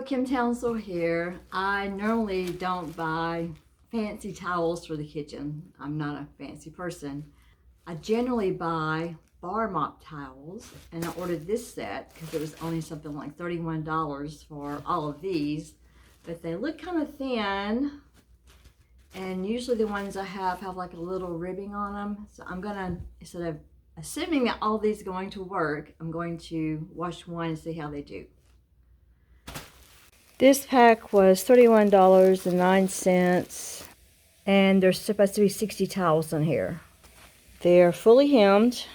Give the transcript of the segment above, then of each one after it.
Hello, Kim Townsel here. I normally don't buy fancy towels for the kitchen. I'm not a fancy person. I generally buy bar mop towels, and I ordered this set because it was only something like $31 for all of these, but they look kind of thin, and usually the ones I have like a little ribbing on them. So I'm gonna, instead of assuming that all these are going to work, I'm going to wash one and see how they do. This pack was $31.09, and there's supposed to be 60 towels in here. They're fully hemmed.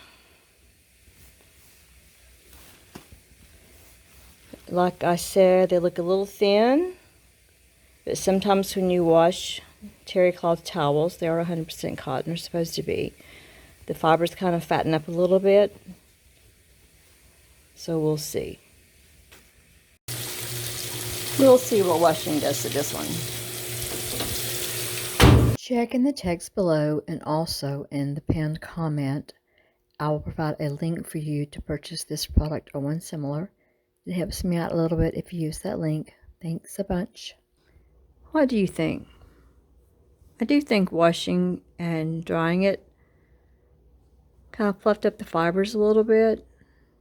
Like I said, they look a little thin, but sometimes when you wash terry cloth towels, they are 100% cotton. They're supposed to be. The fibers kind of fatten up a little bit, so we'll see. We'll see what washing does to this one. Check in the text below, and also in the pinned comment, I will provide a link for you to purchase this product or one similar. It helps me out a little bit if you use that link. Thanks a bunch. What do you think? I do think washing and drying it kind of fluffed up the fibers a little bit.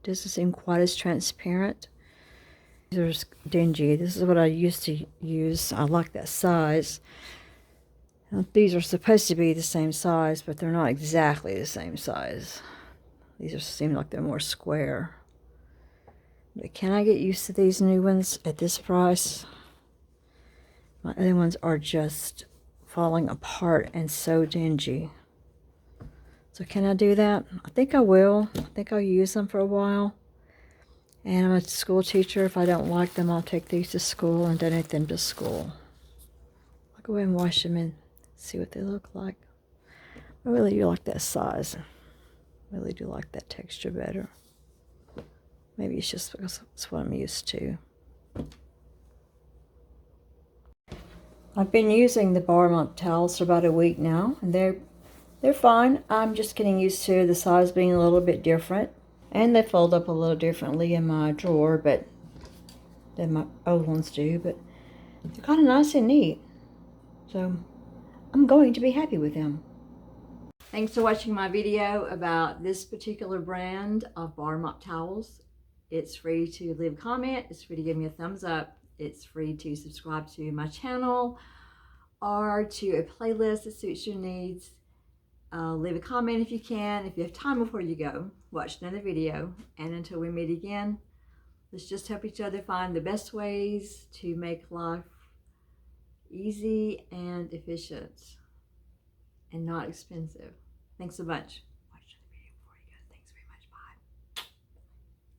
Doesn't seem quite as transparent. These are dingy. This is what I used to use. I like that size. Now, these are supposed to be the same size, but they're not exactly the same size. These seem like they're more square. But can I get used to these new ones at this price? My other ones are just falling apart and so dingy. So can I do that? I think I will. I think I'll use them for a while. And I'm a school teacher. If I don't like them, I'll take these to school and donate them to school. I'll go ahead and wash them and see what they look like. I really do like that size. I really do like that texture better. Maybe it's just because it's what I'm used to. I've been using the bar mop towels for about a week now, and they're fine. I'm just getting used to the size being a little bit different. And they fold up a little differently in my drawer than my old ones do, but they're kind of nice and neat. So I'm going to be happy with them. Thanks for watching my video about this particular brand of bar mop towels. It's free to leave a comment. It's free to give me a thumbs up. It's free to subscribe to my channel or to a playlist that suits your needs. Leave a comment if you can. If you have time before you go, watch another video. And until we meet again, let's just help each other find the best ways to make life easy and efficient and not expensive. Thanks so much.